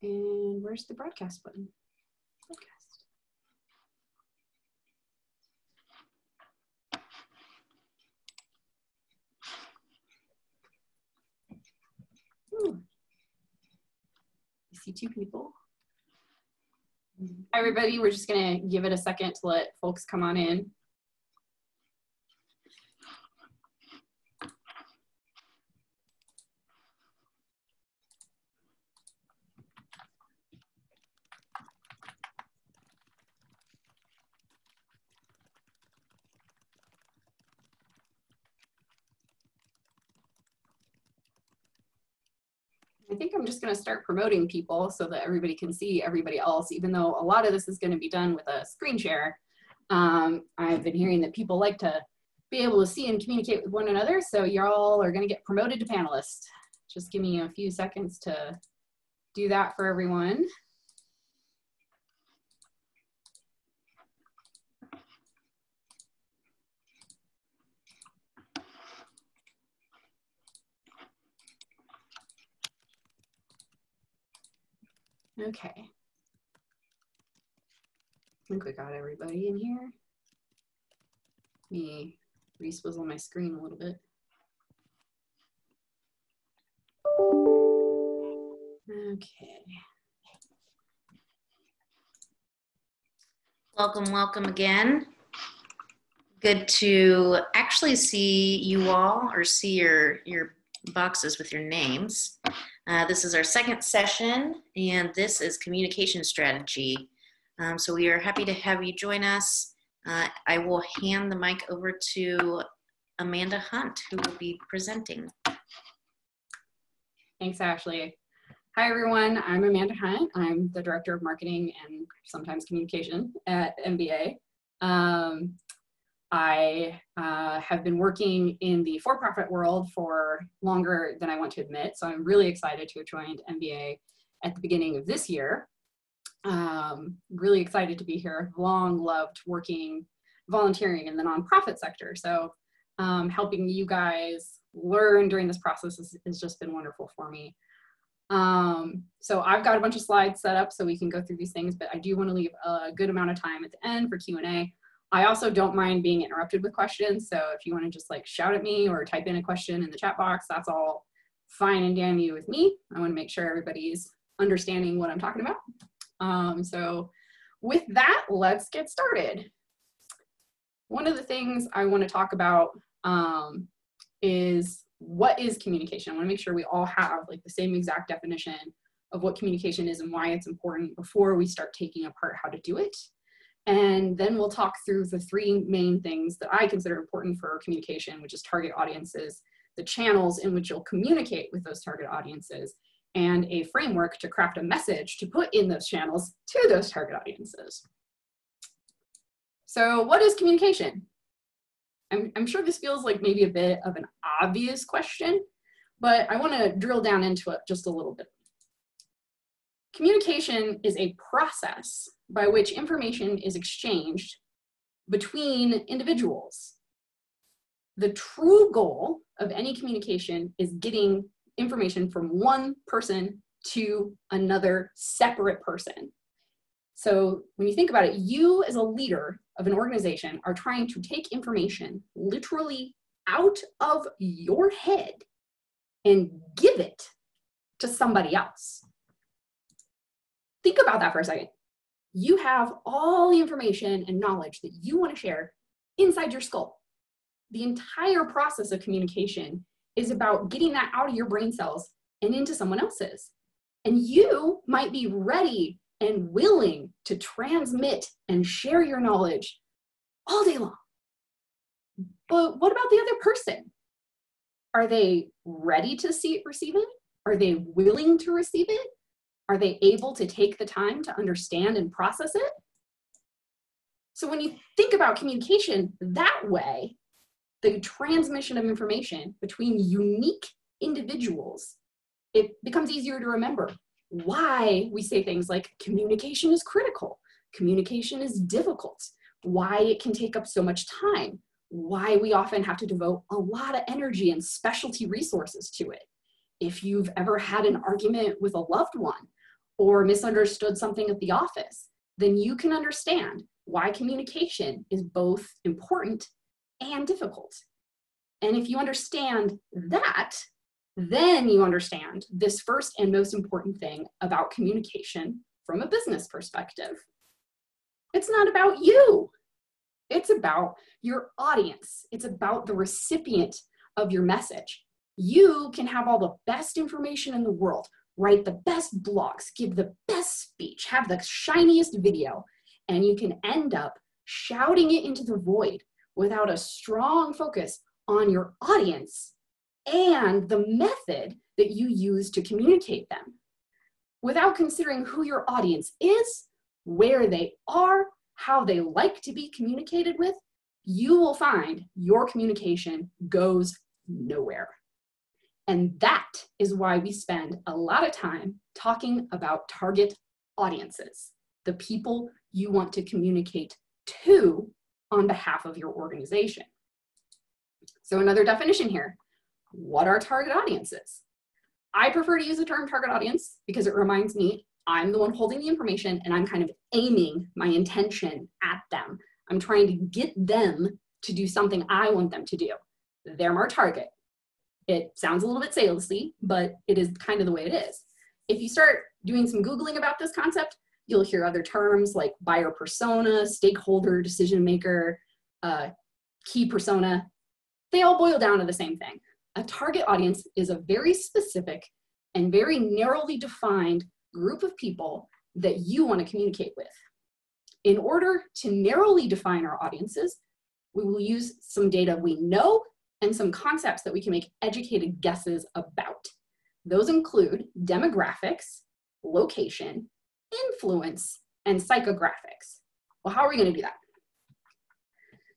And where's the broadcast button? Broadcast. Ooh. I see two people. Hi, everybody. We're just going to give it a second to let folks come on in. I think I'm just going to start promoting people so that everybody can see everybody else, even though a lot of this is going to be done with a screen share. I've been hearing that people like to be able to see and communicate with one another, so y'all are going to get promoted to panelists. Just give me a few seconds to do that for everyone. Okay. I think we got everybody in here. Let me re-swizzle my screen a little bit. Okay. Welcome, welcome again. Good to actually see you all or see your boxes with your names. This is our second session, and this is communication strategy. So we are happy to have you join us. I will hand the mic over to Amanda Hundt, who will be presenting. Thanks, Ashley. Hi, everyone. I'm Amanda Hundt. I'm the Director of Marketing and sometimes Communication at MBA. I have been working in the for-profit world for longer than I want to admit, so I'm really excited to have joined MBA at the beginning of this year. Really excited to be here. I've long loved volunteering in the nonprofit sector, so helping you guys learn during this process has just been wonderful for me. So I've got a bunch of slides set up so we can go through these things, but I do want to leave a good amount of time at the end for Q&A. I also don't mind being interrupted with questions, so if you want to just like shout at me or type in a question in the chat box, that's all fine and dandy with me. I want to make sure everybody's understanding what I'm talking about. So with that, let's get started. One of the things I want to talk about is what is communication. I want to make sure we all have like the same exact definition of what communication is and why it's important before we start taking apart how to do it. And then we'll talk through the three main things that I consider important for communication, which is target audiences, the channels in which you'll communicate with those target audiences, and a framework to craft a message to put in those channels to those target audiences. So what is communication? I'm sure this feels like maybe a bit of an obvious question, but I want to drill down into it just a little bit. Communication is a process by which information is exchanged between individuals. The true goal of any communication is getting information from one person to another separate person. So when you think about it, you as a leader of an organization are trying to take information literally out of your head and give it to somebody else. Think about that for a second. You have all the information and knowledge that you want to share inside your skull. The entire process of communication is about getting that out of your brain cells and into someone else's. And you might be ready and willing to transmit and share your knowledge all day long. But what about the other person? Are they ready to receive it? Are they willing to receive it? Are they able to take the time to understand and process it? So when you think about communication that way, the transmission of information between unique individuals, it becomes easier to remember why we say things like communication is critical, communication is difficult, why it can take up so much time, why we often have to devote a lot of energy and specialty resources to it. If you've ever had an argument with a loved one, or misunderstood something at the office, then you can understand why communication is both important and difficult. And if you understand that, then you understand this first and most important thing about communication from a business perspective. It's not about you. It's about your audience. It's about the recipient of your message. You can have all the best information in the world, write the best blogs, give the best speech, have the shiniest video, and you can end up shouting it into the void without a strong focus on your audience and the method that you use to communicate them. Without considering who your audience is, where they are, how they like to be communicated with, you will find your communication goes nowhere. And that is why we spend a lot of time talking about target audiences, the people you want to communicate to on behalf of your organization. So another definition here, what are target audiences? I prefer to use the term target audience because it reminds me I'm the one holding the information and I'm kind of aiming my intention at them. I'm trying to get them to do something I want them to do. They're my target. It sounds a little bit salesy, but it is kind of the way it is. If you start doing some Googling about this concept, you'll hear other terms like buyer persona, stakeholder, decision maker, key persona. They all boil down to the same thing. A target audience is a very specific and very narrowly defined group of people that you want to communicate with. In order to narrowly define our audiences, we will use some data we know and some concepts that we can make educated guesses about. Those include demographics, location, influence, and psychographics. Well, how are we going to do that?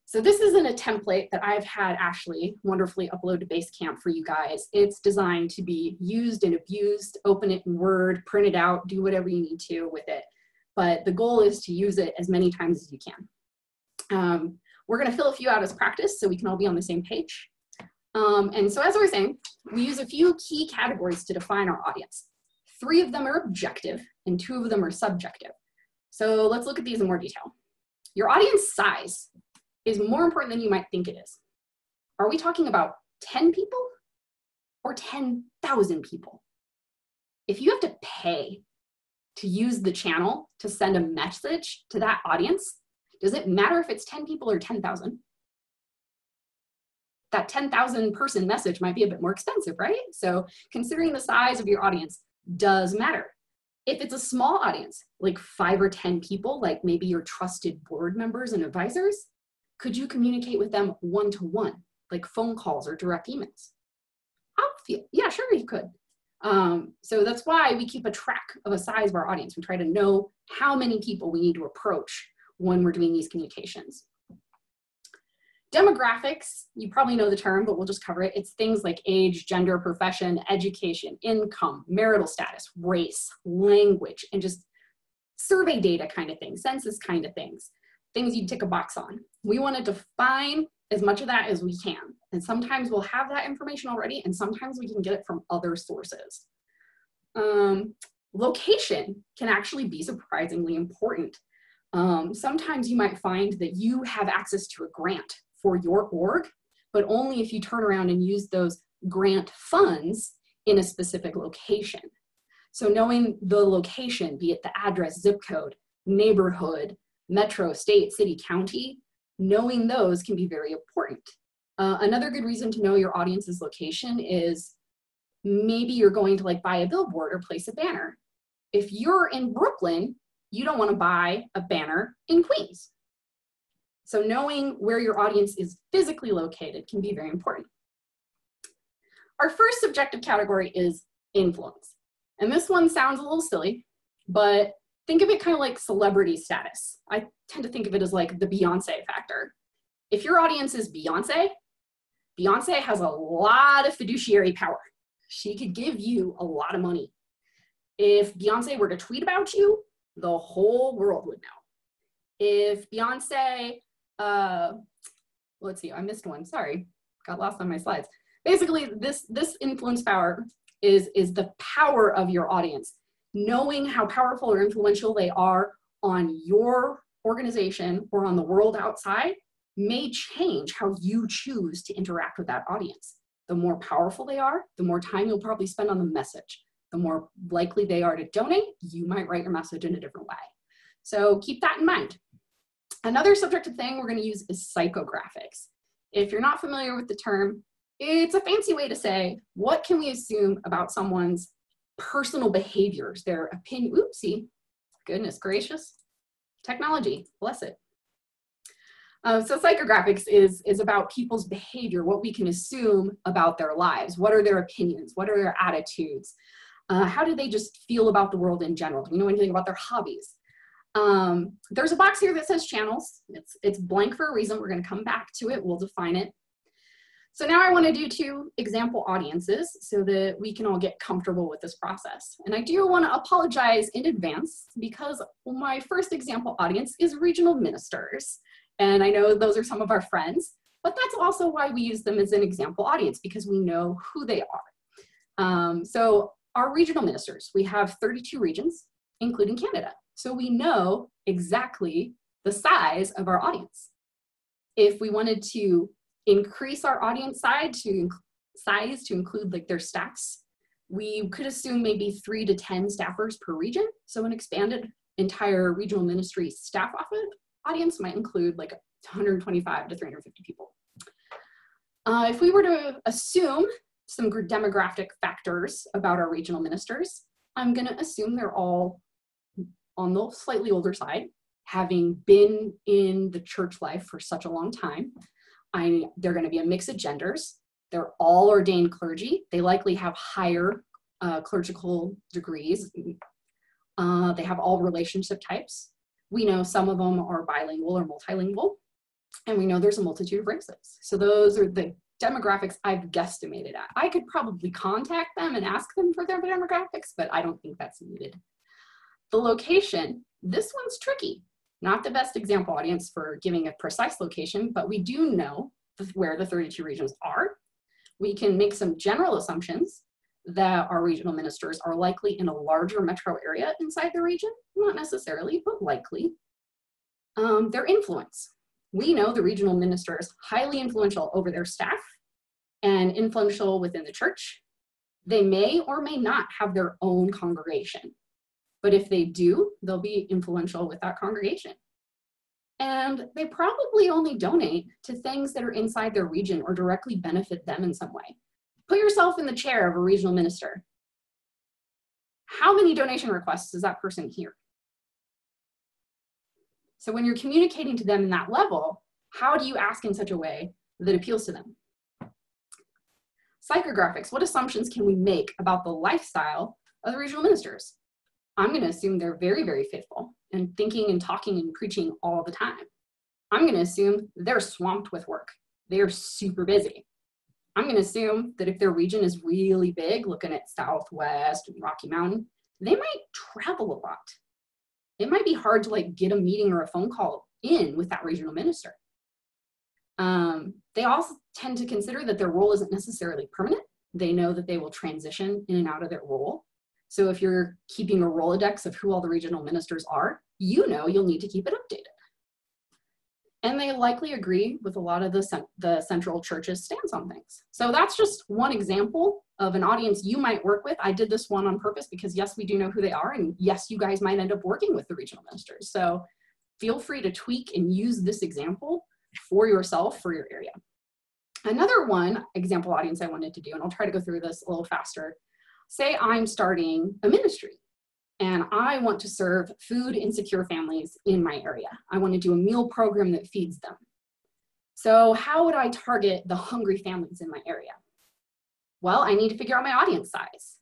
So this isn't a template that I've had Ashley wonderfully upload to Basecamp for you guys. It's designed to be used and abused. Open it in Word, print it out, do whatever you need to with it. But the goal is to use it as many times as you can. We're going to fill a few out as practice so we can all be on the same page. And so as I was saying, we use a few key categories to define our audience. 3 of them are objective and 2 of them are subjective. So let's look at these in more detail. Your audience size is more important than you might think it is. Are we talking about 10 people or 10,000 people? If you have to pay to use the channel to send a message to that audience, does it matter if it's 10 people or 10,000? That 10,000 person message might be a bit more expensive, right? So considering the size of your audience does matter. If it's a small audience, like 5 or 10 people, like maybe your trusted board members and advisors, could you communicate with them one-to-one, like phone calls or direct emails? Yeah, sure you could. So that's why we keep a track of a size of our audience. We try to know how many people we need to approach when we're doing these communications. Demographics, you probably know the term, but we'll just cover it. It's things like age, gender, profession, education, income, marital status, race, language, and just survey data kind of things, census kind of things, things you tick a box on. We want to define as much of that as we can. And sometimes we'll have that information already, and sometimes we can get it from other sources. Location can actually be surprisingly important. Sometimes you might find that you have access to a grant for your org, but only if you turn around and use those grant funds in a specific location. So knowing the location, be it the address, zip code, neighborhood, metro, state, city, county, knowing those can be very important. Another good reason to know your audience's location is maybe you're going to like buy a billboard or place a banner. If you're in Brooklyn, you don't want to buy a banner in Queens. So knowing where your audience is physically located can be very important. Our first subjective category is influence. And this one sounds a little silly, but think of it kind of like celebrity status. I tend to think of it as like the Beyonce factor. If your audience is Beyonce, Beyonce has a lot of fiduciary power. She could give you a lot of money. If Beyonce were to tweet about you, the whole world would know. If Beyonce, let's see, I missed one, sorry, got lost on my slides. Basically, this influence power is the power of your audience. knowing how powerful or influential they are on your organization or on the world outside may change how you choose to interact with that audience. The more powerful they are, the more time you'll probably spend on the message. The more likely they are to donate, you might write your message in a different way. So keep that in mind. Another subjective thing we're going to use is psychographics. If you're not familiar with the term, it's a fancy way to say, what can we assume about someone's personal behaviors, their opinion, oopsie, goodness gracious, technology, bless it. So psychographics is about people's behavior, what we can assume about their lives. What are their opinions? What are their attitudes? How do they just feel about the world in general? Do we know anything about their hobbies? There's a box here that says channels. It's blank for a reason. We're going to come back to it. We'll define it. So now I want to do 2 example audiences so that we can all get comfortable with this process. And I do want to apologize in advance because my first example audience is regional ministers. And I know those are some of our friends, but that's also why we use them as an example audience, because we know who they are. So our regional ministers, we have 32 regions, including Canada. So we know exactly the size of our audience. If we wanted to increase our audience size to include like their staffs, we could assume maybe 3 to 10 staffers per region. So an expanded entire regional ministry staff audience might include like 125 to 350 people. If we were to assume some demographic factors about our regional ministers, I'm going to assume they're all on the slightly older side, having been in the church life for such a long time. They're going to be a mix of genders. They're all ordained clergy. They likely have higher clerical degrees. They have all relationship types. We know some of them are bilingual or multilingual, and we know there's a multitude of races. So those are the demographics I've guesstimated at. I could probably contact them and ask them for their demographics, but I don't think that's needed. The location, this one's tricky. Not the best example audience for giving a precise location, but we do know where the 32 regions are. We can make some general assumptions that our regional ministers are likely in a larger metro area inside the region, not necessarily, but likely. Their influence. We know the regional minister is highly influential over their staff and influential within the church. They may or may not have their own congregation, but if they do, they'll be influential with that congregation. And they probably only donate to things that are inside their region or directly benefit them in some way. Put yourself in the chair of a regional minister. How many donation requests does that person hear? So when you're communicating to them in that level, how do you ask in such a way that appeals to them? Psychographics, what assumptions can we make about the lifestyle of the regional ministers? I'm going to assume they're very, very faithful and thinking and talking and preaching all the time. I'm going to assume they're swamped with work. They're super busy. I'm going to assume that if their region is really big, looking at Southwest and Rocky Mountain, they might travel a lot. It might be hard to like get a meeting or a phone call in with that regional minister. They also tend to consider that their role isn't necessarily permanent. They know that they will transition in and out of their role. So if you're keeping a Rolodex of who all the regional ministers are, you know you'll need to keep it updated. And they likely agree with a lot of the central church's stance on things. So that's just one example of an audience you might work with. I did this one on purpose because yes, we do know who they are, and yes, you guys might end up working with the regional ministers. So feel free to tweak and use this example for yourself, for your area. Another one example audience I wanted to do, and I'll try to go through this a little faster. Say I'm starting a ministry and I want to serve food insecure families in my area. I want to do a meal program that feeds them. So how would I target the hungry families in my area? Well, I need to figure out my audience size.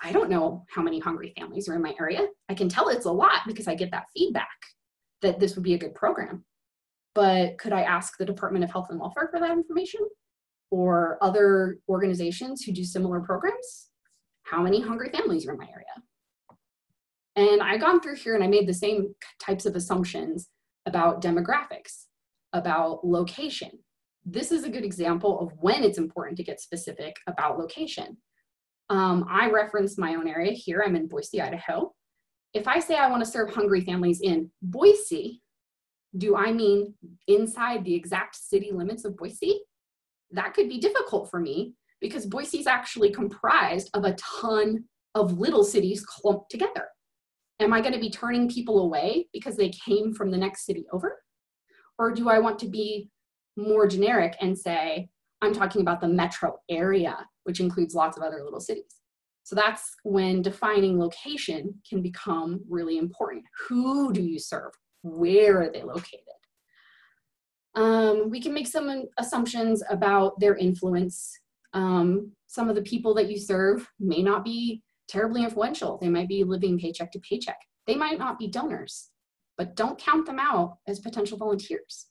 I don't know how many hungry families are in my area. I can tell it's a lot because I get that feedback that this would be a good program. But could I ask the Department of Health and Welfare for that information? Or other organizations who do similar programs? How many hungry families are in my area? And I've gone through here and I made the same types of assumptions about demographics, about location. This is a good example of when it's important to get specific about location. I reference my own area here. I'm in Boise, Idaho. If I say I want to serve hungry families in Boise, do I mean inside the exact city limits of Boise? That could be difficult for me because Boise is actually comprised of a ton of little cities clumped together. Am I going to be turning people away because they came from the next city over? Or do I want to be more generic and say, I'm talking about the metro area, which includes lots of other little cities. So that's when defining location can become really important. Who do you serve? Where are they located? We can make some assumptions about their influence. Some of the people that you serve may not be terribly influential. They might be living paycheck to paycheck. They might not be donors, but don't count them out as potential volunteers.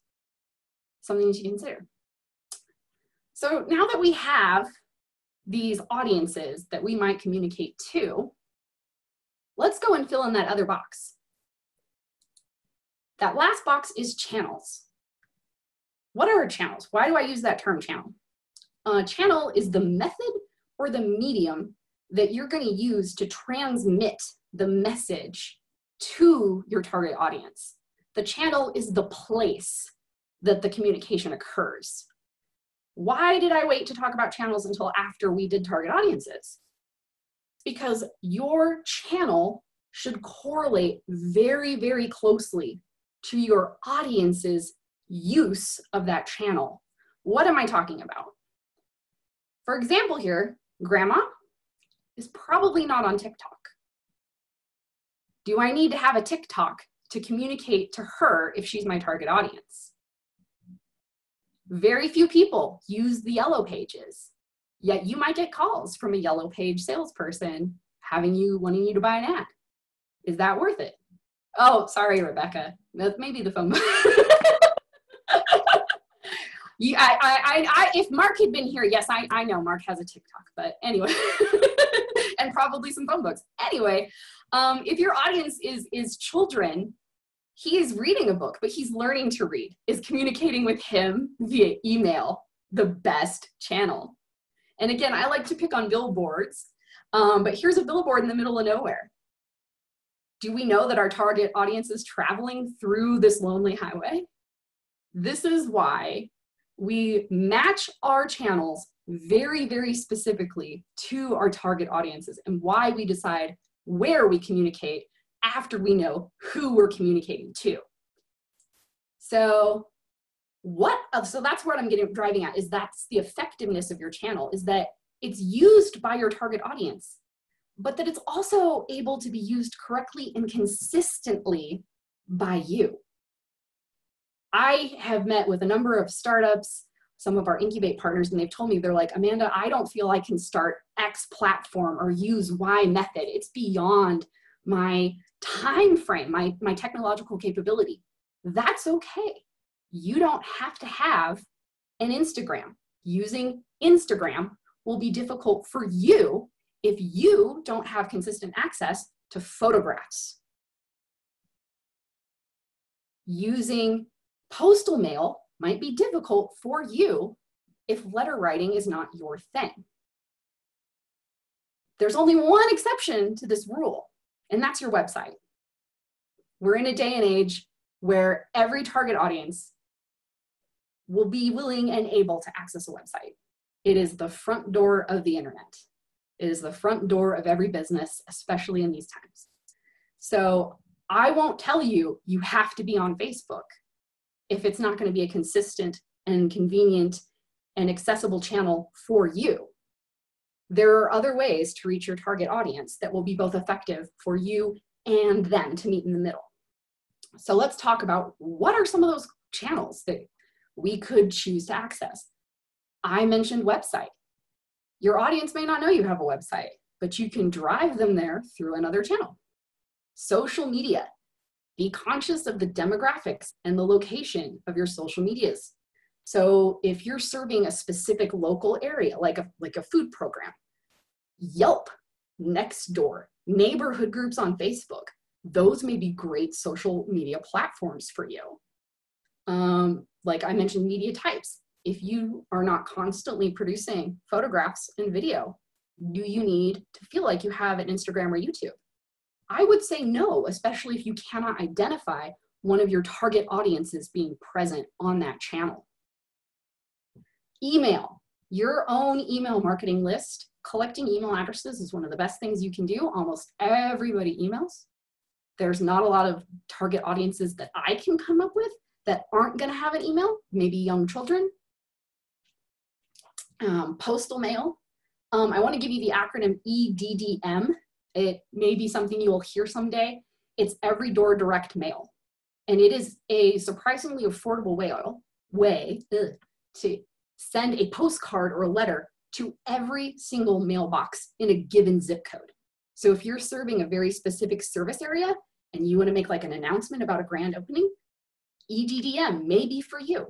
Something to consider. So now that we have these audiences that we might communicate to, let's go and fill in that other box. That last box is channels. What are channels? Why do I use that term channel? Channel is the method or the medium that you're going to use to transmit the message to your target audience. The channel is the place that the communication occurs. Why did I wait to talk about channels until after we did target audiences? Because your channel should correlate very, very closely to your audience's use of that channel. What am I talking about? For example here, grandma is probably not on TikTok. Do I need to have a TikTok to communicate to her if she's my target audience? Very few people use the yellow pages, yet you might get calls from a yellow page salesperson wanting you to buy an ad. Is that worth it? Oh, sorry, Rebecca. That's maybe the phone. If Mark had been here, yes, I know Mark has a TikTok, but anyway, and probably some phone books. Anyway, if your audience is children, he is reading a book, but he's learning to read. Is communicating with him via email the best channel? And again, I like to pick on billboards, but here's a billboard in the middle of nowhere. Do we know that our target audience is traveling through this lonely highway? This is why we match our channels very, very specifically to our target audiences and why we decide where we communicate after we know who we're communicating to. So that's what I'm driving at, is that's the effectiveness of your channel, is that it's used by your target audience, but that it's also able to be used correctly and consistently by you. I have met with a number of startups, some of our incubate partners, and they've told me, they're like, Amanda, I don't feel I can start X platform or use Y method. It's beyond my time frame, my technological capability. That's okay. You don't have to have an Instagram. Using Instagram will be difficult for you if you don't have consistent access to photographs. Using postal mail might be difficult for you if letter writing is not your thing. There's only one exception to this rule, and that's your website. We're in a day and age where every target audience will be willing and able to access a website. It is the front door of the internet. It is the front door of every business, especially in these times. So I won't tell you you have to be on Facebook if it's not going to be a consistent and convenient and accessible channel for you. There are other ways to reach your target audience that will be both effective for you and them to meet in the middle. So let's talk about what are some of those channels that we could choose to access. I mentioned website. Your audience may not know you have a website, but you can drive them there through another channel. Social media. Be conscious of the demographics and the location of your social medias. So if you're serving a specific local area, like a food program, Yelp, Nextdoor, neighborhood groups on Facebook, those may be great social media platforms for you. Like I mentioned, media types. If you are not constantly producing photographs and video, Do you need to feel like you have an Instagram or YouTube? I would say no, especially if you cannot identify one of your target audiences being present on that channel. Email, your own email marketing list. Collecting email addresses is one of the best things you can do. Almost everybody emails. There's not a lot of target audiences that I can come up with that aren't going to have an email, maybe young children. Postal mail. I want to give you the acronym EDDM. It may be something you will hear someday. It's every door direct mail. And it is a surprisingly affordable way to send a postcard or a letter to every single mailbox in a given zip code. So if you're serving a very specific service area and you want to make like an announcement about a grand opening, EDDM may be for you.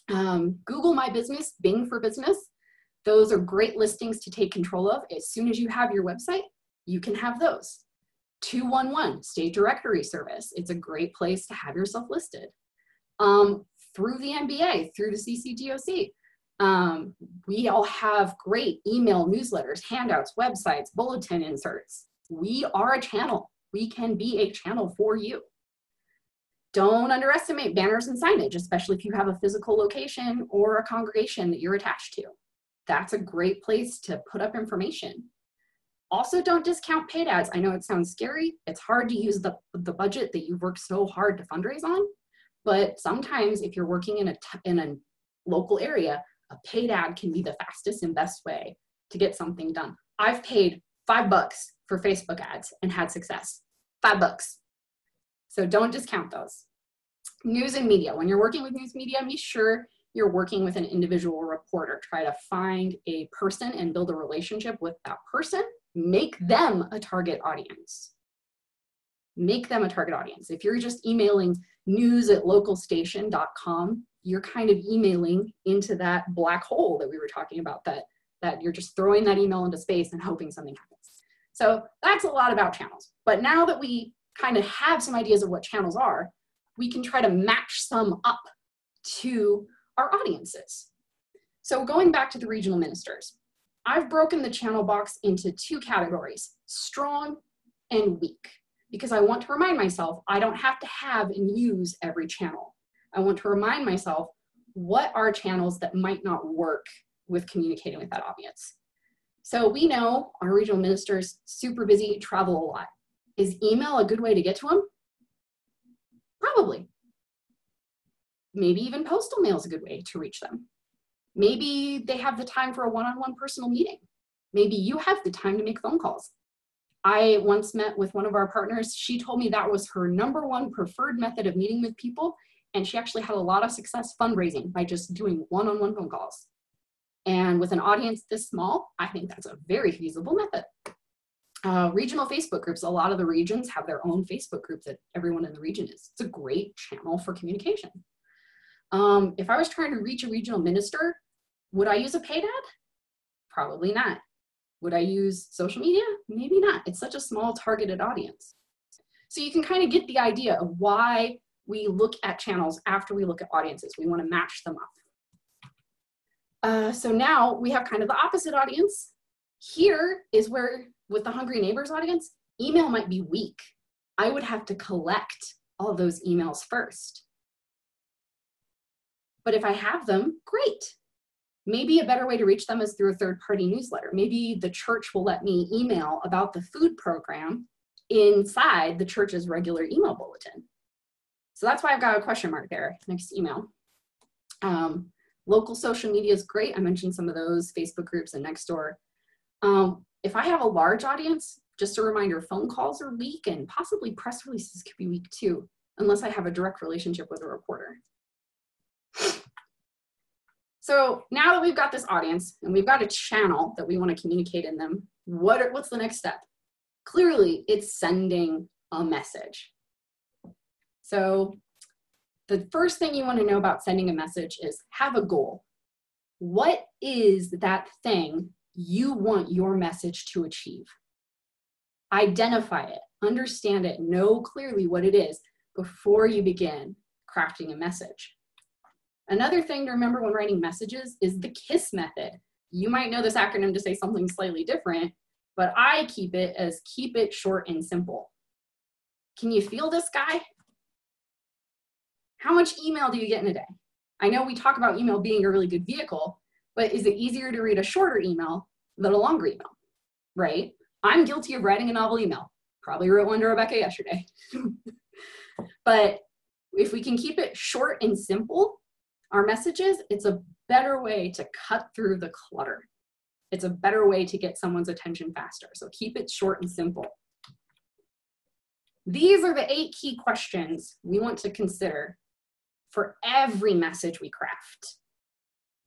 Google My Business, Bing for Business. Those are great listings to take control of. As soon as you have your website, you can have those. 211, State Directory Service. It's a great place to have yourself listed. Through the NBA, through the CCGOC. We all have great email newsletters, handouts, websites, bulletin inserts. We are a channel. We can be a channel for you. Don't underestimate banners and signage, especially if you have a physical location or a congregation that you're attached to. That's a great place to put up information. Also, don't discount paid ads. I know it sounds scary. It's hard to use the budget that you've worked so hard to fundraise on, but sometimes if you're working in a local area, a paid ad can be the fastest and best way to get something done. I've paid $5 for Facebook ads and had success. $5. So don't discount those. News and media. When you're working with news media, be sure you're working with an individual reporter. Try to find a person and build a relationship with that person. Make them a target audience. Make them a target audience. If you're just emailing news@localstation.com, you're kind of emailing into that black hole that we were talking about, that you're just throwing that email into space and hoping something happens. So that's a lot about channels. But now that we kind of have some ideas of what channels are, we can try to match some up to our audiences. So going back to the regional ministers, I've broken the channel box into 2 categories, strong and weak, because I want to remind myself I don't have to have and use every channel. I want to remind myself what are channels that might not work with communicating with that audience. So we know our regional ministers, super busy, travel a lot. Is email a good way to get to them? Probably. Maybe even postal mail is a good way to reach them. Maybe they have the time for a one-on-one personal meeting. Maybe you have the time to make phone calls. I once met with one of our partners. She told me that was her #1 preferred method of meeting with people, and she actually had a lot of success fundraising by just doing one-on-one phone calls. And with an audience this small, I think that's a very feasible method. Regional Facebook groups. A lot of the regions have their own Facebook group that everyone in the region is. It's a great channel for communication. If I was trying to reach a regional minister, would I use a paid ad? Probably not. Would I use social media? Maybe not. It's such a small targeted audience. So you can kind of get the idea of why we look at channels after we look at audiences. We want to match them up. So now we have kind of the opposite audience. Here is where, with the Hungry Neighbors audience, email might be weak. I would have to collect all those emails first. But if I have them, great. Maybe a better way to reach them is through a third-party newsletter. Maybe the church will let me email about the food program inside the church's regular email bulletin. So that's why I've got a question mark there next to email. Local social media is great. I mentioned some of those, Facebook groups and Nextdoor. If I have a large audience, just a reminder, phone calls are weak and possibly press releases could be weak too, unless I have a direct relationship with a reporter. So now that we've got this audience and we've got a channel that we want to communicate in them, what's the next step? Clearly, it's sending a message. So the first thing you want to know about sending a message is have a goal. What is that thing you want your message to achieve? Identify it, understand it, know clearly what it is before you begin crafting a message. Another thing to remember when writing messages is the KISS method. You might know this acronym to say something slightly different, but I keep it as keep it short and simple. Can you feel this guy? How much email do you get in a day? I know we talk about email being a really good vehicle, but is it easier to read a shorter email than a longer email, right? I'm guilty of writing a novel email. Probably wrote one to Rebecca yesterday. But if we can keep it short and simple, our messages, it's a better way to cut through the clutter. It's a better way to get someone's attention faster. So keep it short and simple. These are the 8 key questions we want to consider for every message we craft.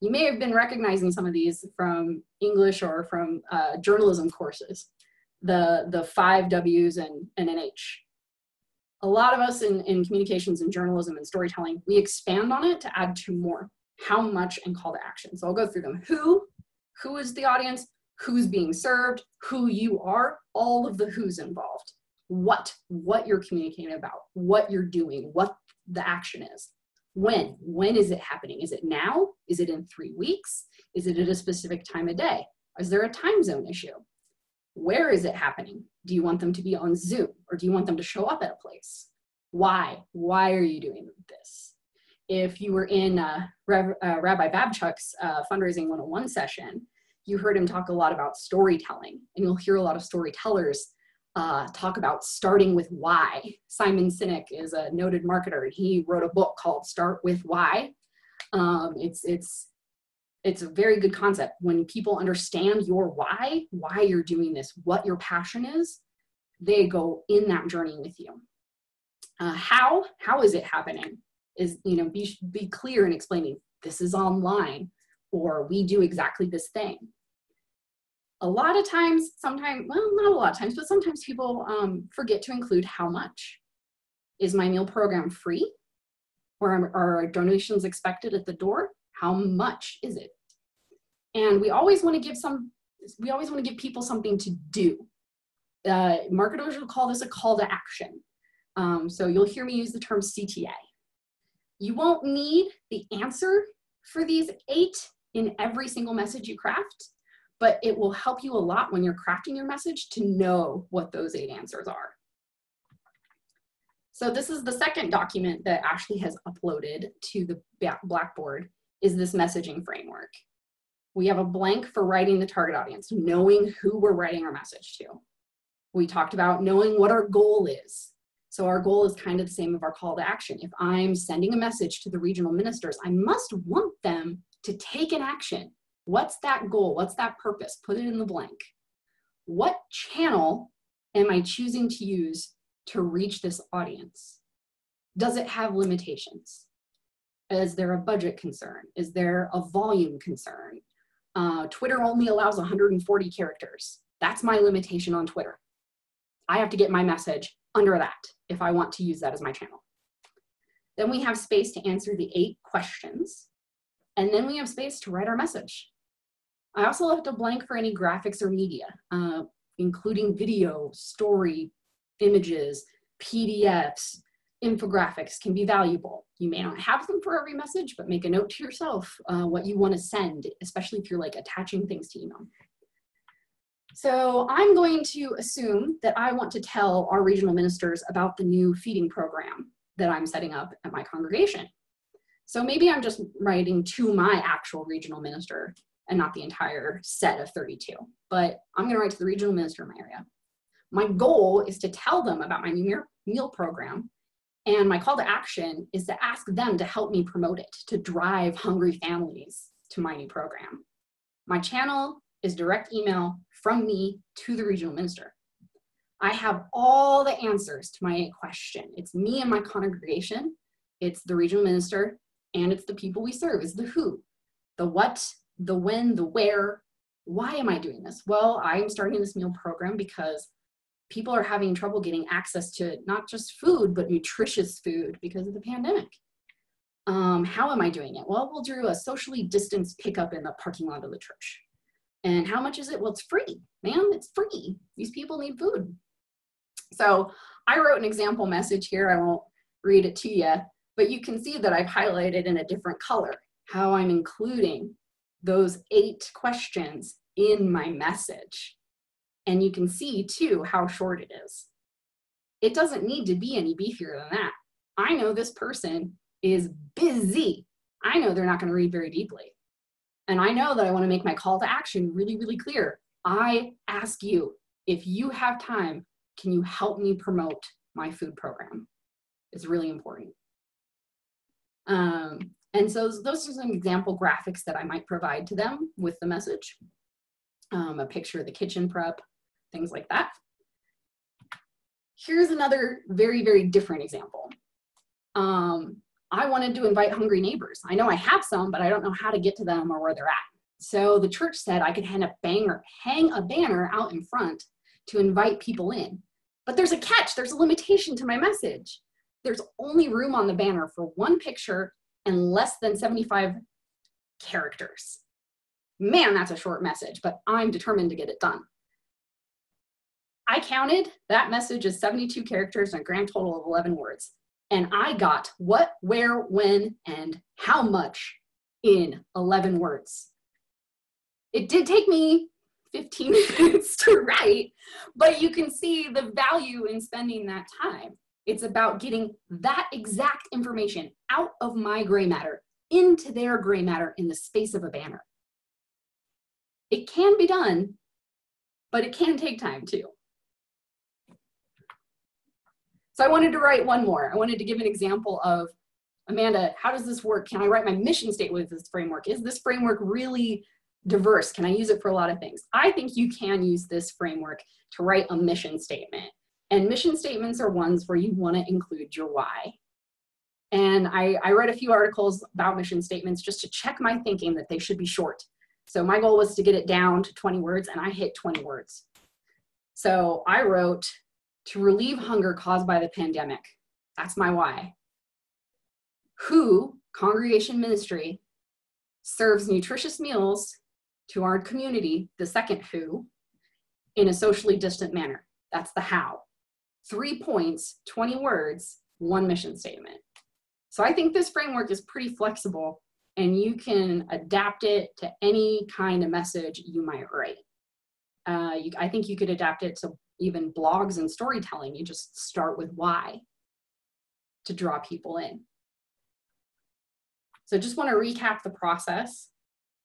You may have been recognizing some of these from English or from journalism courses, the 5 W's and an H. A lot of us in communications and journalism and storytelling, we expand on it to add 2 more, how much and call to action. So I'll go through them. Who is the audience, who's being served, who you are, all of the who's involved. What you're communicating about, what you're doing, what the action is. When is it happening? Is it now? Is it in 3 weeks? Is it at a specific time of day? Is there a time zone issue? Where is it happening? Do you want them to be on Zoom or do you want them to show up at a place? Why? Why are you doing this? If you were in Rabbi Babchuk's Fundraising 101 session, you heard him talk a lot about storytelling, and you'll hear a lot of storytellers talk about starting with why. Simon Sinek is a noted marketer, and he wrote a book called Start With Why. It's a very good concept. When people understand your why you're doing this, what your passion is, they go in that journey with you. How is it happening? Is, be clear in explaining this is online, or we do exactly this thing. A lot of times, sometimes, well, not a lot of times, but sometimes people forget to include how much. Is my meal program free? Or are donations expected at the door? How much is it? And we always want to give people something to do. Marketers will call this a call to action. So you'll hear me use the term CTA. You won't need the answer for these 8 in every single message you craft, but it will help you a lot when you're crafting your message to know what those 8 answers are. So this is the second document that Ashley has uploaded to the Blackboard, is this messaging framework. We have a blank for writing the target audience, knowing who we're writing our message to. We talked about knowing what our goal is. So our goal is kind of the same of our call to action. If I'm sending a message to the regional ministers, I must want them to take an action. What's that goal? What's that purpose? Put it in the blank. What channel am I choosing to use to reach this audience? Does it have limitations? Is there a budget concern? Is there a volume concern? Twitter only allows 140 characters. That's my limitation on Twitter. I have to get my message under that if I want to use that as my channel. Then we have space to answer the 8 questions. And then we have space to write our message. I also left a blank for any graphics or media, including video, story, images, PDFs, infographics can be valuable. You may not have them for every message, but make a note to yourself what you want to send, especially if you're like attaching things to email. So I'm going to assume that I want to tell our regional ministers about the new feeding program that I'm setting up at my congregation. So maybe I'm just writing to my actual regional minister and not the entire set of 32, but I'm going to write to the regional minister in my area. My goal is to tell them about my new meal program, and my call to action is to ask them to help me promote it, to drive hungry families to my new program. My channel is direct email from me to the regional minister. I have all the answers to my 8 question. It's me and my congregation, it's the regional minister, and it's the people we serve. It's the who, the what, the when, the where. Why am I doing this? Well, I am starting this meal program because people are having trouble getting access to not just food, but nutritious food because of the pandemic. How am I doing it? Well, we'll do a socially distanced pickup in the parking lot of the church. And how much is it? Well, it's free, man, it's free. These people need food. So I wrote an example message here. I won't read it to you, but you can see that I've highlighted in a different color how I'm including those 8 questions in my message. And you can see too how short it is. It doesn't need to be any beefier than that. I know this person is busy. I know they're not going to read very deeply. And I know that I want to make my call to action really, really clear. I ask you, if you have time, can you help me promote my food program? It's really important. And so those are some example graphics that I might provide to them with the message. A picture of the kitchen prep, things like that. Here's another very, very different example. I wanted to invite hungry neighbors. I know I have some, but I don't know how to get to them or where they're at. So the church said I could hang a banner out in front to invite people in. But there's a catch, there's a limitation to my message. There's only room on the banner for 1 picture and less than 75 characters. Man, that's a short message, but I'm determined to get it done. I counted that message as 72 characters and a grand total of 11 words. And I got what, where, when, and how much in 11 words. It did take me 15 minutes to write, but you can see the value in spending that time. It's about getting that exact information out of my gray matter into their gray matter in the space of a banner. It can be done, but it can take time too. So I wanted to write one more. I wanted to give an example of, Amanda, how does this work? Can I write my mission statement with this framework? Is this framework really diverse? Can I use it for a lot of things? I think you can use this framework to write a mission statement. And mission statements are ones where you want to include your why. And I read a few articles about mission statements just to check my thinking that they should be short. So my goal was to get it down to 20 words, and I hit 20 words. So I wrote, to relieve hunger caused by the pandemic. That's my why. Who, congregation ministry, serves nutritious meals to our community, the second who, in a socially distant manner. That's the how. 3 points, 20 words, 1 mission statement. So I think this framework is pretty flexible, and you can adapt it to any kind of message you might write. I think you could adapt it to even blogs and storytelling. You just start with why to draw people in. So just want to recap the process.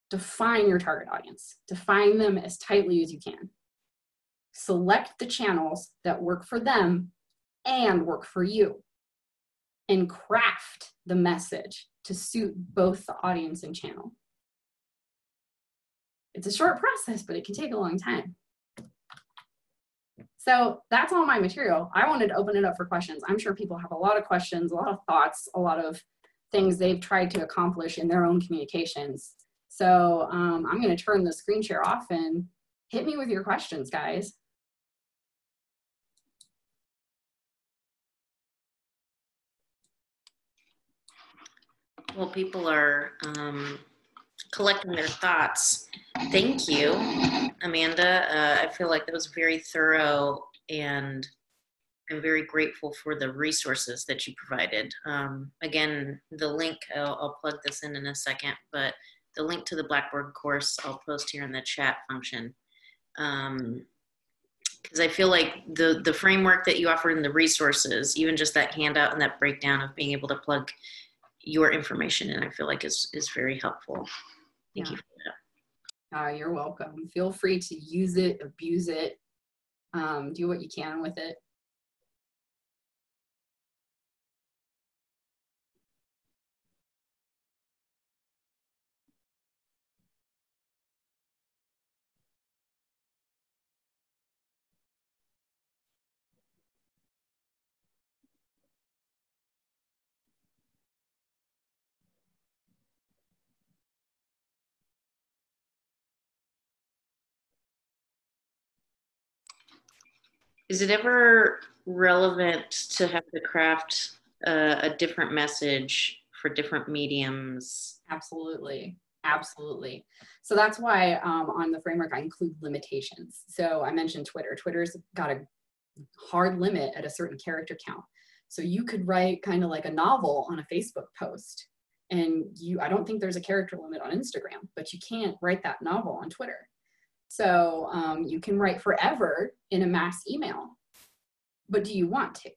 Define your target audience. Define them as tightly as you can. Select the channels that work for them and work for you. And craft the message to suit both the audience and channel. It's a short process, but it can take a long time. So that's all my material. I wanted to open it up for questions. I'm sure people have a lot of questions, a lot of thoughts, a lot of things they've tried to accomplish in their own communications. So I'm going to turn the screen share off and hit me with your questions, guys. Well, people are collecting their thoughts. Thank you, Amanda. I feel like that was very thorough, and I'm very grateful for the resources that you provided. Again, the link, I'll plug this in a second, but the link to the Blackboard course I'll post here in the chat function. Because I feel like the framework that you offered in the resources, even just that handout and that breakdown of being able to plug your information in, I feel like is very helpful. Thank you for that. You're welcome. Feel free to use it, abuse it, do what you can with it. Is it ever relevant to have to craft a different message for different mediums? Absolutely. Absolutely. So that's why on the framework, I include limitations. So I mentioned Twitter. Twitter's got a hard limit at a certain character count. So you could write kind of like a novel on a Facebook post And I don't think there's a character limit on Instagram, but you can't write that novel on Twitter. So you can write forever in a mass email, but do you want to?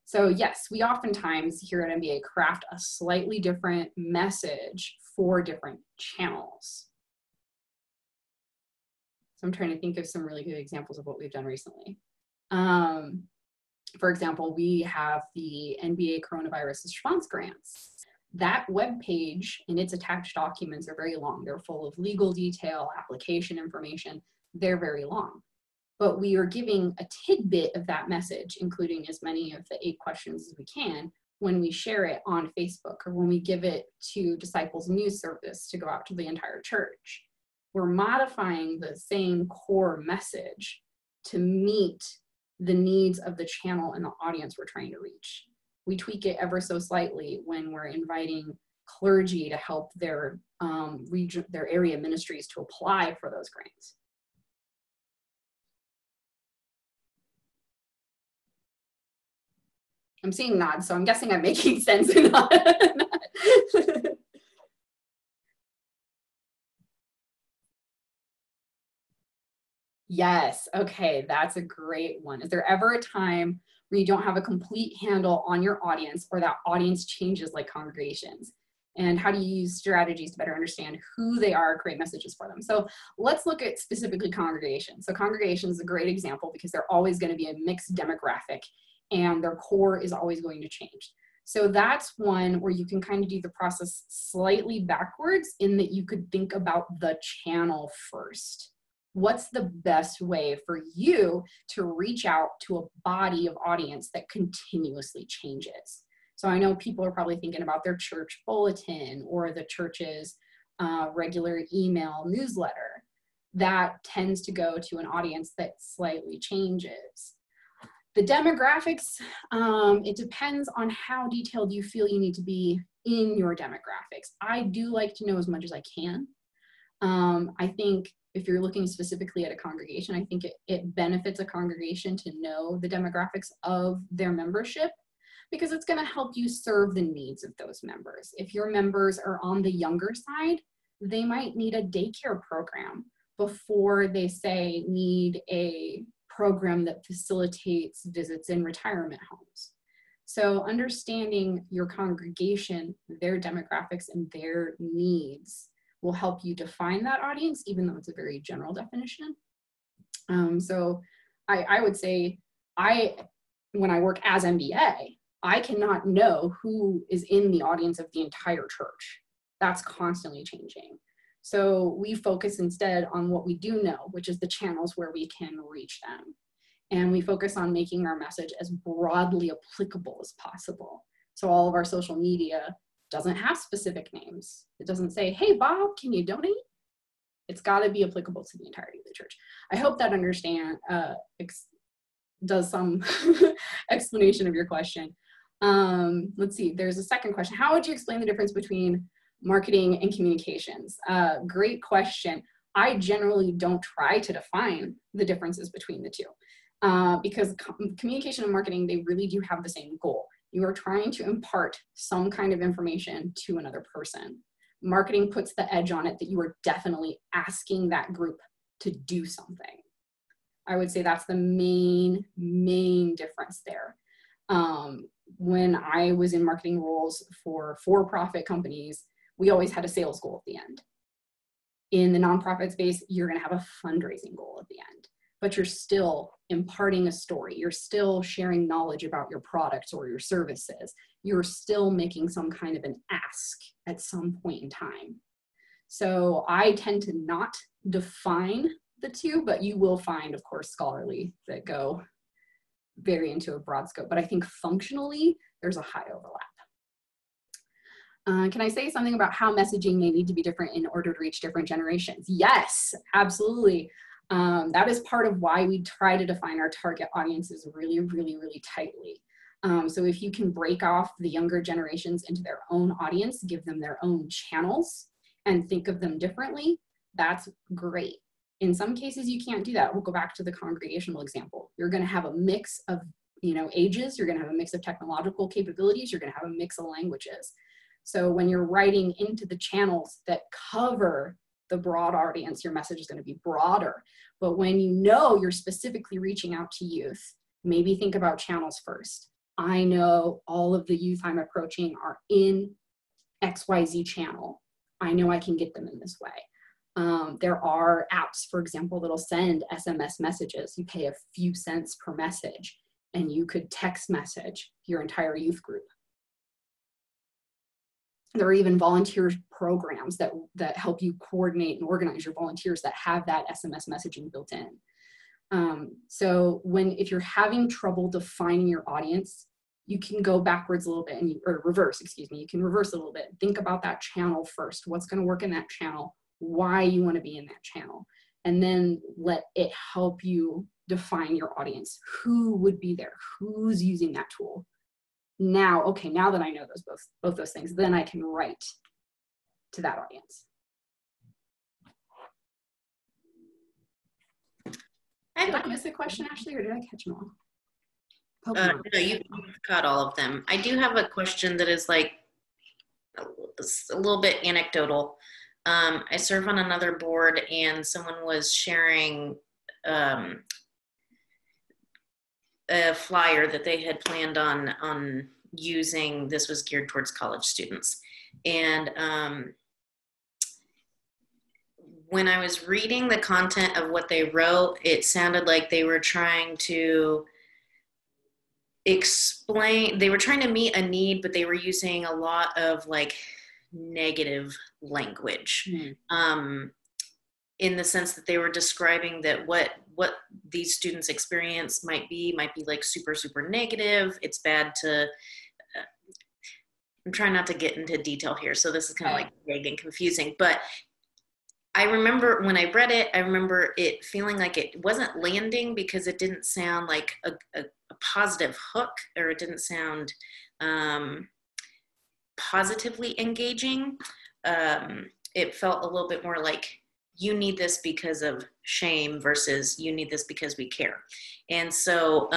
So yes, we oftentimes here at MBA craft a slightly different message for different channels. So I'm trying to think of some really good examples of what we've done recently. For example, we have the NBA coronavirus response grants. That web page and its attached documents are very long. They're full of legal detail, application information. They're very long. But we are giving a tidbit of that message, including as many of the 8 questions as we can, when we share it on Facebook or when we give it to Disciples News Service to go out to the entire church. We're modifying the same core message to meet the needs of the channel and the audience we're trying to reach. We tweak it ever so slightly when we're inviting clergy to help their area ministries to apply for those grants. I'm seeing nods, so I'm guessing I'm making sense. Yes, okay, that's a great one. Is there ever a time where you don't have a complete handle on your audience or that audience changes like congregations? And how do you use strategies to better understand who they are, create messages for them? So let's look at specifically congregations. So congregations is a great example because they're always going to be a mixed demographic and their core is always going to change. So that's one where you can kind of do the process slightly backwards in that you could think about the channel first. What's the best way for you to reach out to a body of audience that continuously changes? So I know people are probably thinking about their church bulletin or the church's regular email newsletter. That tends to go to an audience that slightly changes. The demographics, it depends on how detailed you feel you need to be in your demographics. I do like to know as much as I can. I think if you're looking specifically at a congregation, I think it benefits a congregation to know the demographics of their membership because it's going to help you serve the needs of those members. If your members are on the younger side, they might need a daycare program before they say need a program that facilitates visits in retirement homes. So understanding your congregation, their demographics, and their needs will help you define that audience, even though it's a very general definition. So I would say when I work as MBA, I cannot know who is in the audience of the entire church. That's constantly changing. So we focus instead on what we do know, which is the channels where we can reach them. And we focus on making our message as broadly applicable as possible. So all of our social media doesn't have specific names. It doesn't say, hey, Bob, can you donate? It's got to be applicable to the entirety of the church. I hope that does some explanation of your question. Let's see, there's a second question. How would you explain the difference between marketing and communications? Great question. I generally don't try to define the differences between the two because communication and marketing, they really do have the same goal. You are trying to impart some kind of information to another person. Marketing puts the edge on it that you are definitely asking that group to do something. I would say that's the main difference there. When I was in marketing roles for for-profit companies, we always had a sales goal at the end. In the nonprofit space, you're going to have a fundraising goal at the end, but you're still imparting a story. You're still sharing knowledge about your products or your services. You're still making some kind of an ask at some point in time. So I tend to not define the two, but you will find, of course, scholarly that go very into a broad scope. But I think functionally, there's a high overlap. Can I say something about how messaging may need to be different in order to reach different generations? Yes, absolutely. That is part of why we try to define our target audiences really tightly. So if you can break off the younger generations into their own audience, give them their own channels, and think of them differently, that's great. In some cases, you can't do that. We'll go back to the congregational example. You're going to have a mix of ages. You're going to have a mix of technological capabilities. You're going to have a mix of languages. So when you're writing into the channels that cover the broad audience, your message is going to be broader. But when you know you're specifically reaching out to youth, maybe think about channels first. I know all of the youth I'm approaching are in XYZ channel. I know I can get them in this way. There are apps, for example, that'll send SMS messages. You pay a few cents per message, and you could text message your entire youth group. There are even volunteer programs that help you coordinate and organize your volunteers that have that SMS messaging built in. So if you're having trouble defining your audience, you can go backwards a little bit or reverse, excuse me. You can reverse a little bit. Think about that channel first. What's going to work in that channel? Why you want to be in that channel? And then let it help you define your audience. Who would be there? Who's using that tool? Now, okay, now that I know both those things, then I can write to that audience. Did I miss a question, Ashley, or did I catch them all? No, you've caught all of them. I do have a question that is like a little bit anecdotal. I serve on another board, and someone was sharing a flyer that they had planned on using. This was geared towards college students. And when I was reading the content of what they wrote, it sounded like they were trying to explain, they were trying to meet a need, but they were using a lot of like negative language. In the sense that they were describing that what these students experience might be like super, super negative. It's bad to, I'm trying not to get into detail here, so this is kind of like vague and confusing, but I remember when I read it, I remember it feeling like it wasn't landing because it didn't sound like a positive hook, or it didn't sound positively engaging. It felt a little bit more like, you need this because of shame versus you need this because we care. And so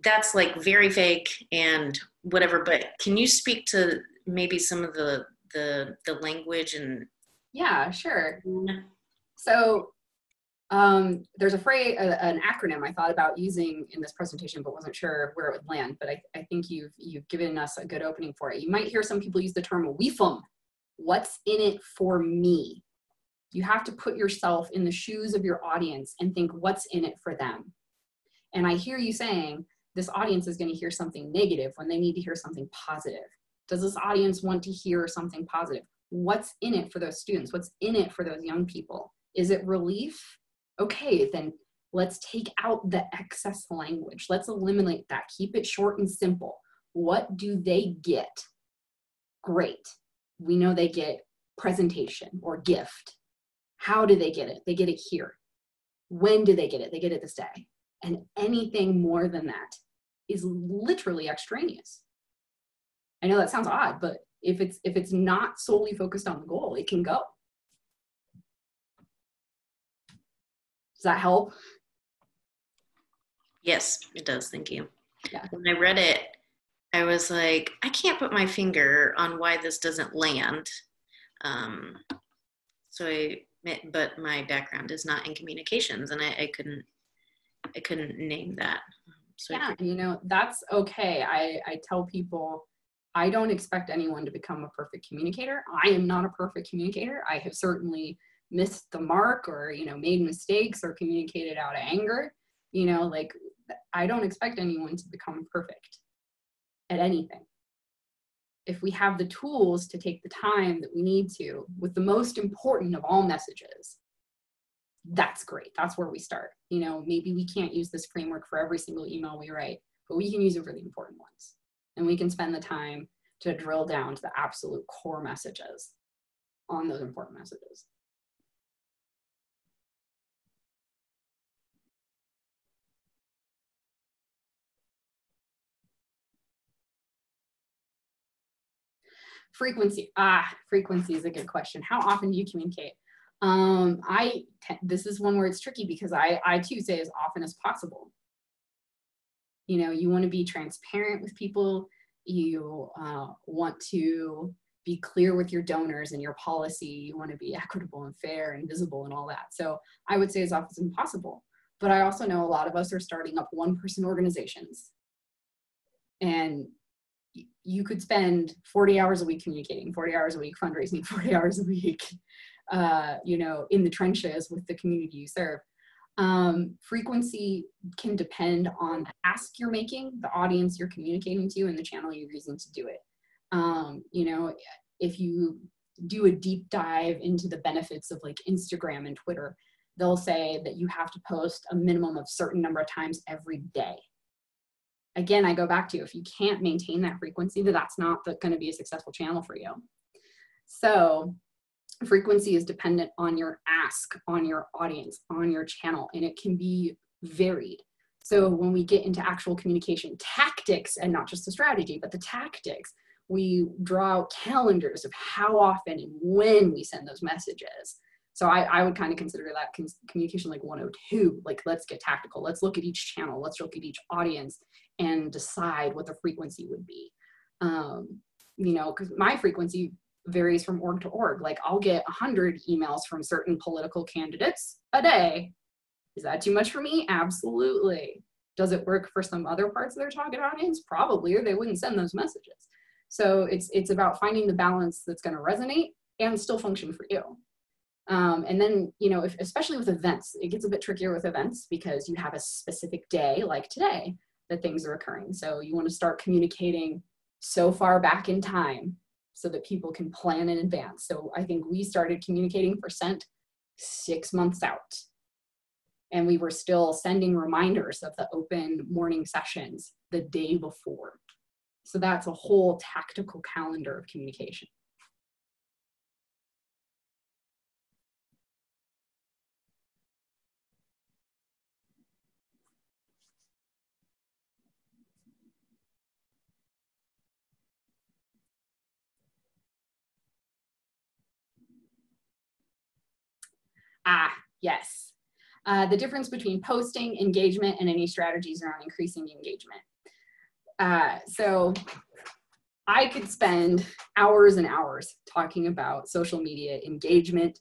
that's like very vague and whatever, but can you speak to maybe some of the language and? Yeah, sure. So there's a phrase, an acronym I thought about using in this presentation, but wasn't sure where it would land, but I think you've given us a good opening for it. You might hear some people use the term WIFM. What's in it for me? You have to put yourself in the shoes of your audience and think, what's in it for them? And I hear you saying this audience is going to hear something negative when they need to hear something positive. Does this audience want to hear something positive? What's in it for those students? What's in it for those young people? Is it relief? Okay, then let's take out the excess language. Let's eliminate that. Keep it short and simple. What do they get? Great. We know they get presentation or gift. How do they get it? They get it here. When do they get it? They get it this day. And anything more than that is literally extraneous. I know that sounds odd, but if it's not solely focused on the goal, it can go. Does that help? Yes, it does. Thank you. Yeah. When I read it, I was like, I can't put my finger on why this doesn't land. But my background is not in communications, and I couldn't name that. So yeah, you know, that's okay. I tell people, I don't expect anyone to become a perfect communicator. I am not a perfect communicator. I have certainly missed the mark, or, you know, made mistakes or communicated out of anger. You know, like, I don't expect anyone to become perfect at anything. If we have the tools to take the time that we need to with the most important of all messages, that's great. That's where we start. You know, maybe we can't use this framework for every single email we write, but we can use it for the important ones. And we can spend the time to drill down to the absolute core messages on those important messages. Frequency. Frequency is a good question. How often do you communicate? This is one where it's tricky, because I too say as often as possible. You know, you want to be transparent with people. You want to be clear with your donors and your policy. You want to be equitable and fair and visible and all that. So I would say as often as possible. But I also know a lot of us are starting up one-person organizations. And you could spend 40 hours a week communicating, 40 hours a week fundraising, 40 hours a week, you know, in the trenches with the community you serve. Frequency can depend on the ask you're making, the audience you're communicating to, and the channel you're using to do it. You know, if you do a deep dive into the benefits of like Instagram and Twitter, they'll say that you have to post a minimum of certain number of times every day. Again, I go back to, if you can't maintain that frequency, that's not going to be a successful channel for you. So frequency is dependent on your ask, on your audience, on your channel, and it can be varied. So when we get into actual communication tactics, and not just the strategy, but the tactics, we draw out calendars of how often and when we send those messages. So I would kind of consider that communication like 102, like let's get tactical. Let's look at each channel. Let's look at each audience and decide what the frequency would be. You know, because my frequency varies from org to org. Like I'll get 100 emails from certain political candidates a day. Is that too much for me? Absolutely. Does it work for some other parts of their target audience? Probably, or they wouldn't send those messages. So it's about finding the balance that's going to resonate and still function for you. And then, you know, especially with events, it gets a bit trickier with events because you have a specific day like today that things are occurring. So you want to start communicating so far back in time so that people can plan in advance. So I think we started communicating for Scent 6 months out. And we were still sending reminders of the open morning sessions the day before. So that's a whole tactical calendar of communication. Yes. The difference between posting, engagement, and any strategies around increasing engagement. So I could spend hours and hours talking about social media engagement,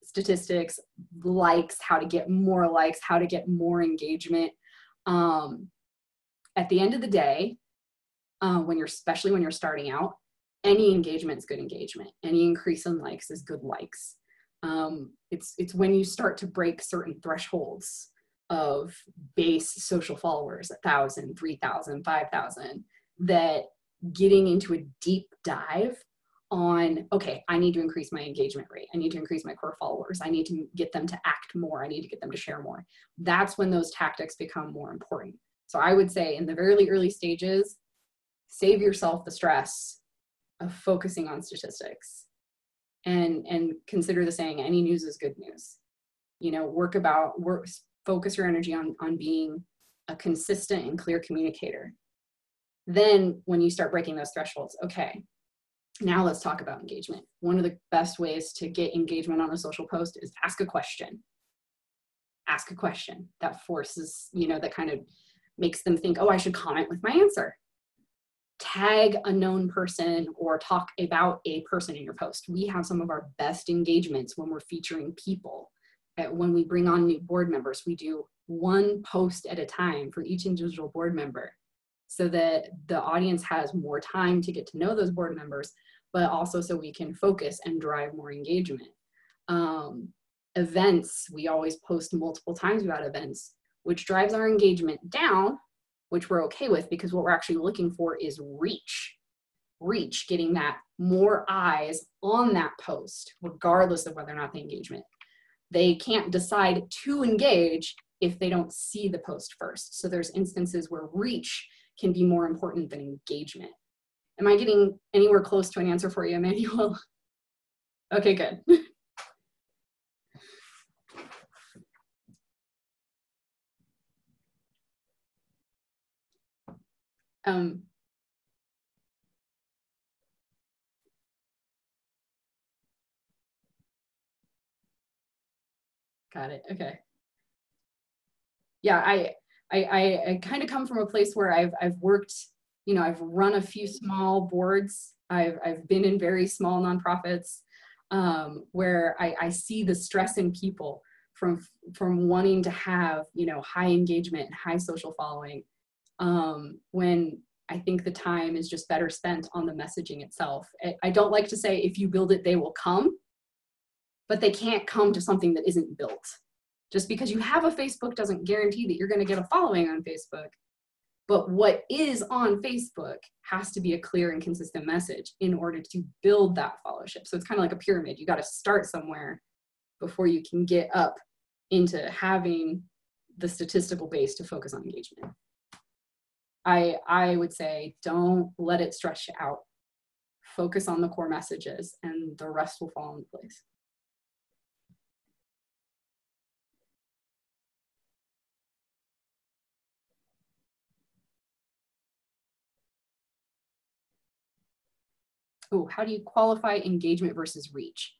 statistics, likes, how to get more likes, how to get more engagement. At the end of the day, especially when you're starting out, any engagement is good engagement. Any increase in likes is good likes. It's when you start to break certain thresholds of base social followers, 1,000, 3,000, 5,000, that getting into a deep dive on, okay, I need to increase my engagement rate. I need to increase my core followers. I need to get them to act more. I need to get them to share more. That's when those tactics become more important. So I would say in the very early stages, save yourself the stress of focusing on statistics. And consider the saying, any news is good news. You know, focus your energy on being a consistent and clear communicator. Then when you start breaking those thresholds, okay, now let's talk about engagement. One of the best ways to get engagement on a social post is ask a question. Ask a question that forces, you know, that kind of makes them think, oh, I should comment with my answer. Tag a known person or talk about a person in your post. We have some of our best engagements when we're featuring people. When we bring on new board members, we do one post at a time for each individual board member so that the audience has more time to get to know those board members, but also so we can focus and drive more engagement. Events, we always post multiple times about events, which drives our engagement down, which we're okay with because what we're actually looking for is reach, getting that more eyes on that post, regardless of whether or not the engagement. They can't decide to engage if they don't see the post first. So there's instances where reach can be more important than engagement. Am I getting anywhere close to an answer for you, Emmanuel? Okay, good. Got it. Okay. Yeah, I kind of come from a place where I've worked, You know, I've run a few small boards. I've been in very small nonprofits where I see the stress in people from wanting to have, you know, high engagement and high social following, when I think the time is just better spent on the messaging itself. I don't like to say, if you build it, they will come, but they can't come to something that isn't built. Just because you have a Facebook doesn't guarantee that you're going to get a following on Facebook. But what is on Facebook has to be a clear and consistent message in order to build that followership. So it's kind of like a pyramid. You got to start somewhere before you can get up into having the statistical base to focus on engagement. I would say, don't let it stretch out. Focus on the core messages and the rest will fall into place. Oh, how do you qualify engagement versus reach?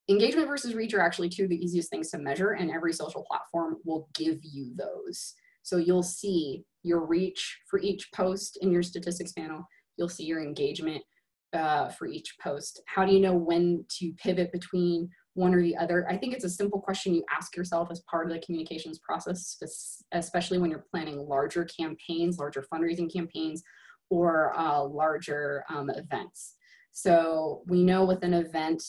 Engagement versus reach are actually two of the easiest things to measure, and every social platform will give you those. So you'll see your reach for each post in your statistics panel. You'll see your engagement for each post. How do you know when to pivot between one or the other? I think it's a simple question you ask yourself as part of the communications process, especially when you're planning larger campaigns, larger fundraising campaigns, or larger events. So we know with an event,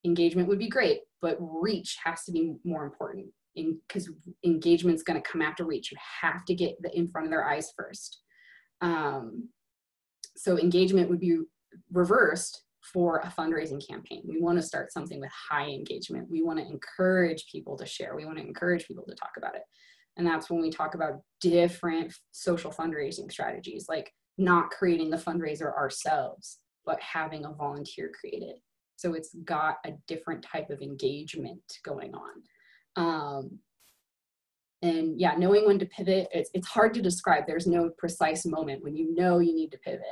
engagement would be great, but reach has to be more important, because engagement's going to come after reach. You have to get in front of their eyes first. So engagement would be reversed for a fundraising campaign. We want to start something with high engagement. We want to encourage people to share. We want to encourage people to talk about it. And that's when we talk about different social fundraising strategies, like not creating the fundraiser ourselves, but having a volunteer create it. So it's got a different type of engagement going on. And yeah, knowing when to pivot, it's hard to describe. There's no precise moment when you know you need to pivot.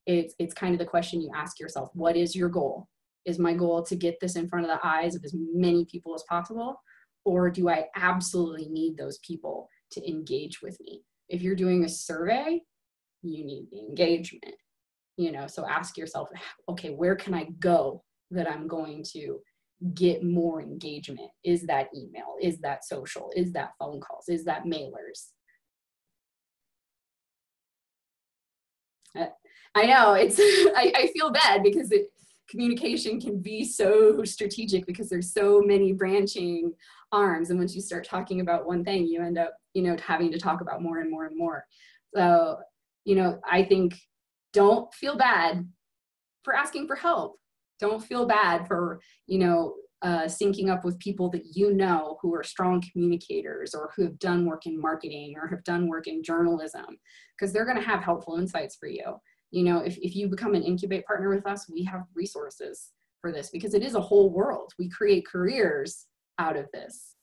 It's kind of the question you ask yourself: what is your goal? Is my goal to get this in front of the eyes of as many people as possible? Or do I absolutely need those people to engage with me? If you're doing a survey, you need the engagement, you know, so ask yourself, okay, where can I go that I'm going to get more engagement? Is that email? Is that social? Is that phone calls? Is that mailers? I know it's, I feel bad because communication can be so strategic because there's so many branching arms. And once you start talking about one thing, you end up, you know, having to talk about more and more and more. So, you know, I think don't feel bad for asking for help. Don't feel bad for, you know, syncing up with people that you know who are strong communicators or who have done work in marketing or have done work in journalism, because they're going to have helpful insights for you. You know, if you become an Incubate partner with us, we have resources for this because it is a whole world. We create careers out of this.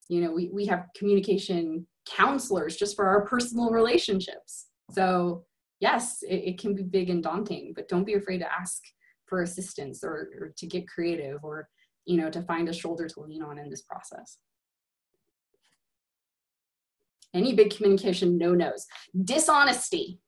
You know, we have communication counselors just for our personal relationships. So yes, it can be big and daunting, but don't be afraid to ask for assistance or to get creative, or, you know, to find a shoulder to lean on in this process. Any big communication no-nos. Dishonesty.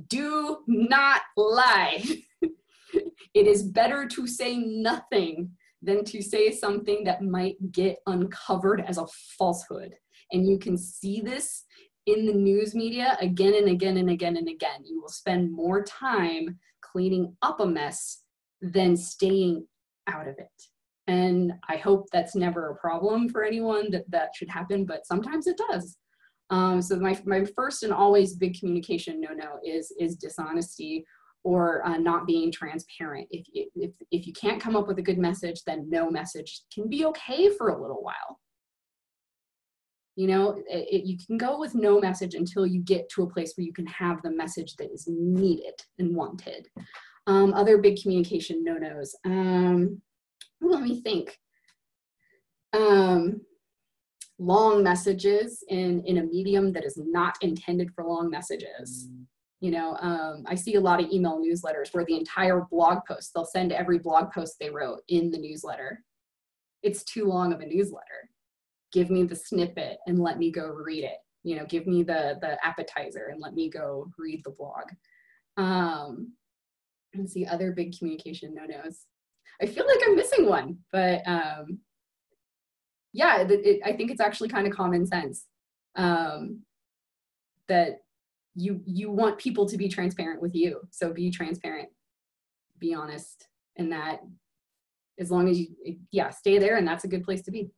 Do not lie. It is better to say nothing than to say something that might get uncovered as a falsehood. And you can see this in the news media again and again and again and again. You will spend more time cleaning up a mess than staying out of it. And I hope that's never a problem for anyone that should happen, but sometimes it does. So my first and always big communication no-no is dishonesty or not being transparent. If you can't come up with a good message, then no message can be okay for a little while. You know, you can go with no message until you get to a place where you can have the message that is needed and wanted. Other big communication no-nos. Let me think. Long messages in a medium that is not intended for long messages. You know, I see a lot of email newsletters where the entire blog post, they'll send every blog post they wrote in the newsletter. It's too long of a newsletter. give me the snippet and let me go read it. You know, give me the appetizer and let me go read the blog. Let's see, other big communication no-nos. I feel like I'm missing one, but yeah, I think it's actually kind of common sense that you want people to be transparent with you. So be transparent, be honest, and that as long as you, yeah, stay there, and that's a good place to be.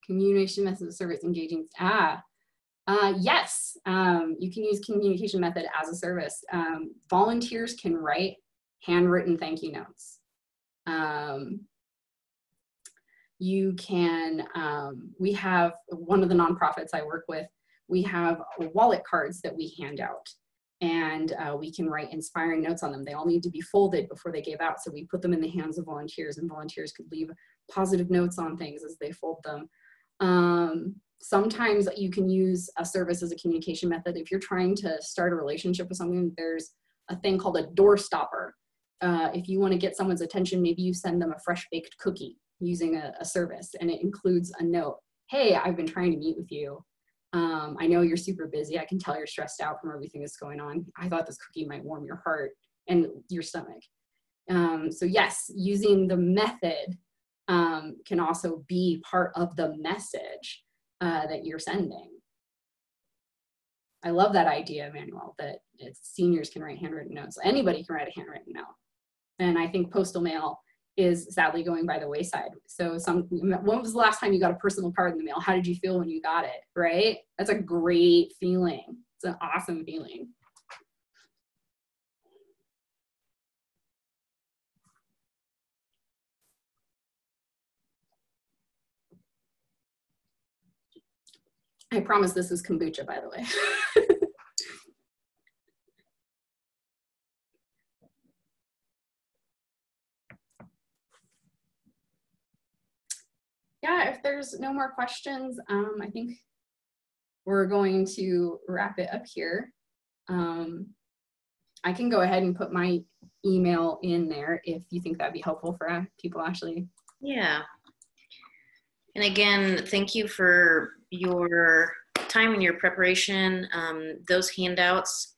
Communication method of service, engaging. Yes, you can use communication method as a service. Volunteers can write handwritten thank you notes. You can, we have one of the nonprofits I work with, we have wallet cards that we hand out, and we can write inspiring notes on them. They all need to be folded before they give out, so we put them in the hands of volunteers, and volunteers could leave positive notes on things as they fold them. Sometimes you can use a service as a communication method. If you're trying to start a relationship with someone, there's a thing called a door stopper. If you want to get someone's attention, maybe you send them a fresh baked cookie using a service, and it includes a note. Hey, I've been trying to meet with you. I know you're super busy. I can tell you're stressed out from everything that's going on. I thought this cookie might warm your heart and your stomach. So yes, using the method can also be part of the message that you're sending. I love that idea, Emmanuel, that seniors can write handwritten notes. Anybody can write a handwritten note. And I think postal mail is sadly going by the wayside. So when was the last time you got a personal card in the mail? How did you feel when you got it, right? That's a great feeling. It's an awesome feeling. I promise this is kombucha, by the way. Yeah, if there's no more questions, I think we're going to wrap it up here. I can go ahead and put my email in there if you think that'd be helpful for people actually. Yeah. And again, thank you for your time and your preparation. Those handouts,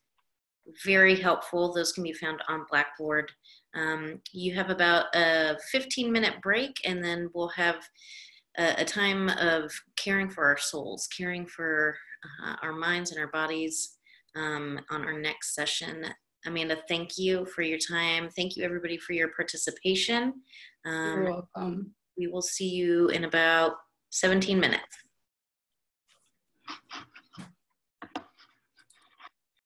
very helpful. Those can be found on Blackboard. You have about a 15-minute break, and then we'll have a time of caring for our souls, caring for our minds and our bodies on our next session. Amanda, thank you for your time. Thank you, everybody, for your participation. You're welcome. We will see you in about 17 minutes.